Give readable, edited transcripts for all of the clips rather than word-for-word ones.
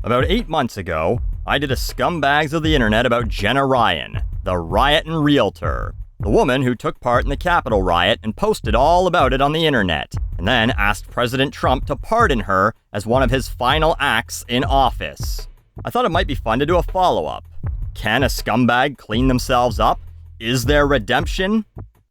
About 8 months ago, I did a Scumbags of the internet about Jenna Ryan, the Riotin Realtor, the woman who took part in the Capitol riot and posted all about it on the internet, and then asked President Trump to pardon her as one of his final acts in office. I thought it might be fun to do a follow-up. Can a scumbag clean themselves up? Is there redemption?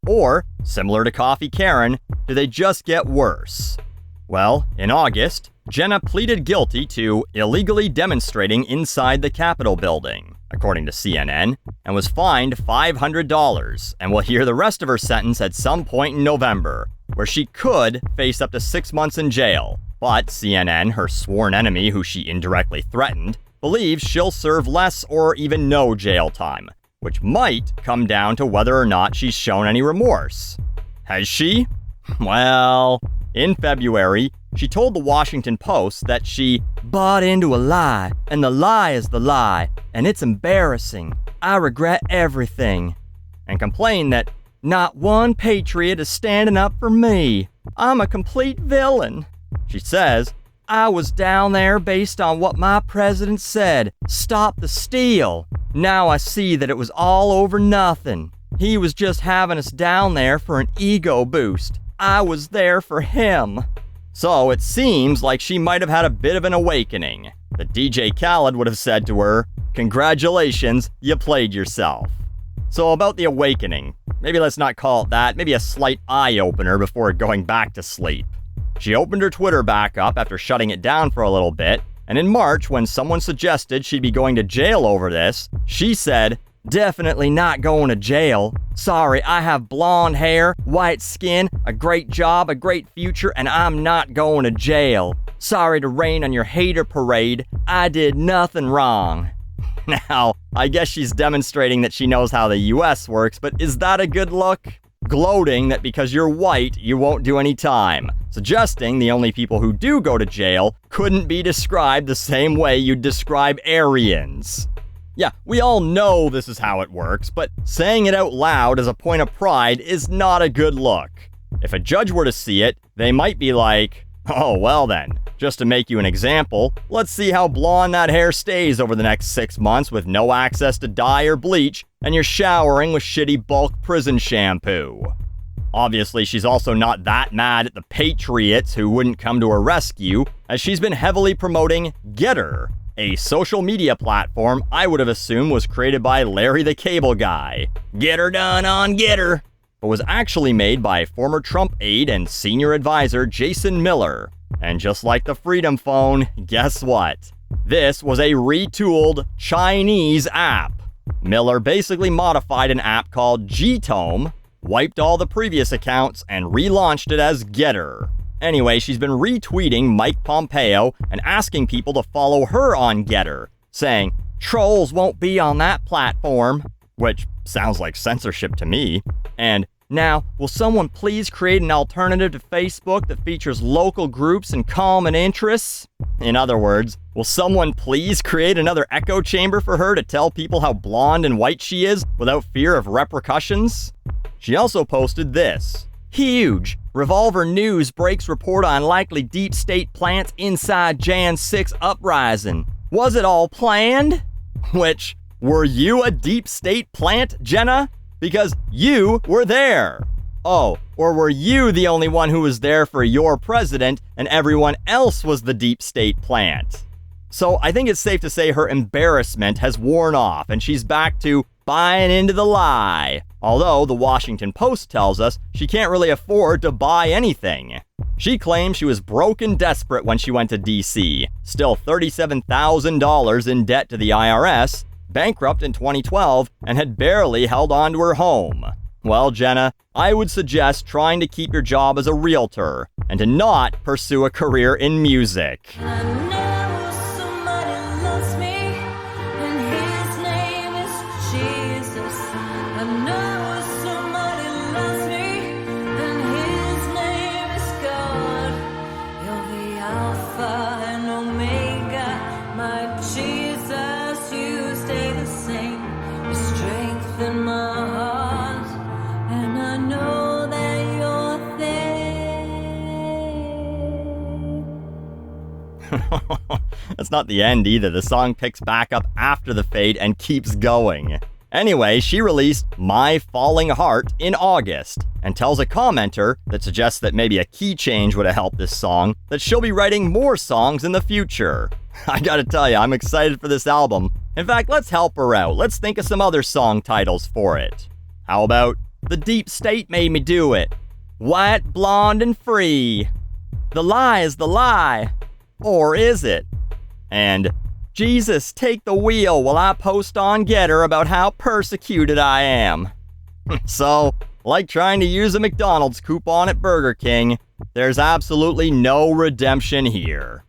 Or, similar to Coffee Karen, do they just get worse? Well, in August, Jenna pleaded guilty to illegally demonstrating inside the Capitol building, according to CNN, and was fined $500, and will hear the rest of her sentence at some point in November, where she could face up to 6 months in jail. But CNN, her sworn enemy who she indirectly threatened, believes she'll serve less or even no jail time, which might come down to whether or not she's shown any remorse. Has she? Well, in February, she told the Washington Post that she bought into a lie, and the lie is the lie, and it's embarrassing. I regret everything. And complained that not one patriot is standing up for me. I'm a complete villain. She says, I was down there based on what my president said. Stop the steal. Now I see that it was all over nothing. He was just having us down there for an ego boost. I was there for him. So it seems like she might have had a bit of an awakening. The DJ Khaled would have said to her, congratulations, you played yourself. So about the awakening, maybe let's not call it that, maybe a slight eye-opener before going back to sleep. She opened her Twitter back up after shutting it down for a little bit, and in March, when someone suggested she'd be going to jail over this, she said, definitely not going to jail. Sorry, I have blonde hair, white skin, a great job, a great future, and I'm not going to jail. Sorry to rain on your hater parade. I did nothing wrong. Now, I guess she's demonstrating that she knows how the US works, but is that a good look? Gloating that because you're white, you won't do any time. Suggesting the only people who do go to jail couldn't be described the same way you'd describe Aryans. Yeah, we all know this is how it works, but saying it out loud as a point of pride is not a good look. If a judge were to see it, they might be like, oh, well then, just to make you an example, let's see how blonde that hair stays over the next 6 months with no access to dye or bleach, and you're showering with shitty bulk prison shampoo. Obviously, she's also not that mad at the patriots who wouldn't come to her rescue, as she's been heavily promoting Getter, a social media platform I would have assumed was created by Larry the Cable Guy. Get her done on Getter. But was actually made by former Trump aide and senior advisor Jason Miller. And just like the Freedom Phone, guess what? This was a retooled Chinese app. Miller basically modified an app called Gtome, wiped all the previous accounts, and relaunched it as Getter. Anyway, she's been retweeting Mike Pompeo and asking people to follow her on Getter, saying, trolls won't be on that platform, which sounds like censorship to me. And now, will someone please create an alternative to Facebook that features local groups and common interests? In other words, will someone please create another echo chamber for her to tell people how blonde and white she is without fear of repercussions? She also posted this. Huge! Revolver News breaks report on likely deep state plants inside Jan 6 uprising. Was it all planned? Which, were you a deep state plant, Jenna? Because you were there. Oh, or were you the only one who was there for your president and everyone else was the deep state plant? So I think it's safe to say her embarrassment has worn off and she's back to buying into the lie. Although the Washington Post tells us she can't really afford to buy anything. She claims she was broke and desperate when she went to DC, still $37,000 in debt to the IRS, bankrupt in 2012, and had barely held on to her home. Well, Jenna, I would suggest trying to keep your job as a realtor and to not pursue a career in music. That's not the end either. The song picks back up after the fade and keeps going. Anyway, she released My Falling Heart in August and tells a commenter that suggests that maybe a key change would have helped this song that she'll be writing more songs in the future. I gotta tell you, I'm excited for this album. In fact, let's help her out. Let's think of some other song titles for it. How about The Deep State Made Me Do It? White, Blonde, and Free. The Lie is the Lie. Or is it? And Jesus, take the wheel while I post on Getter about how persecuted I am. So, like trying to use a McDonald's coupon at Burger King, there's absolutely no redemption here.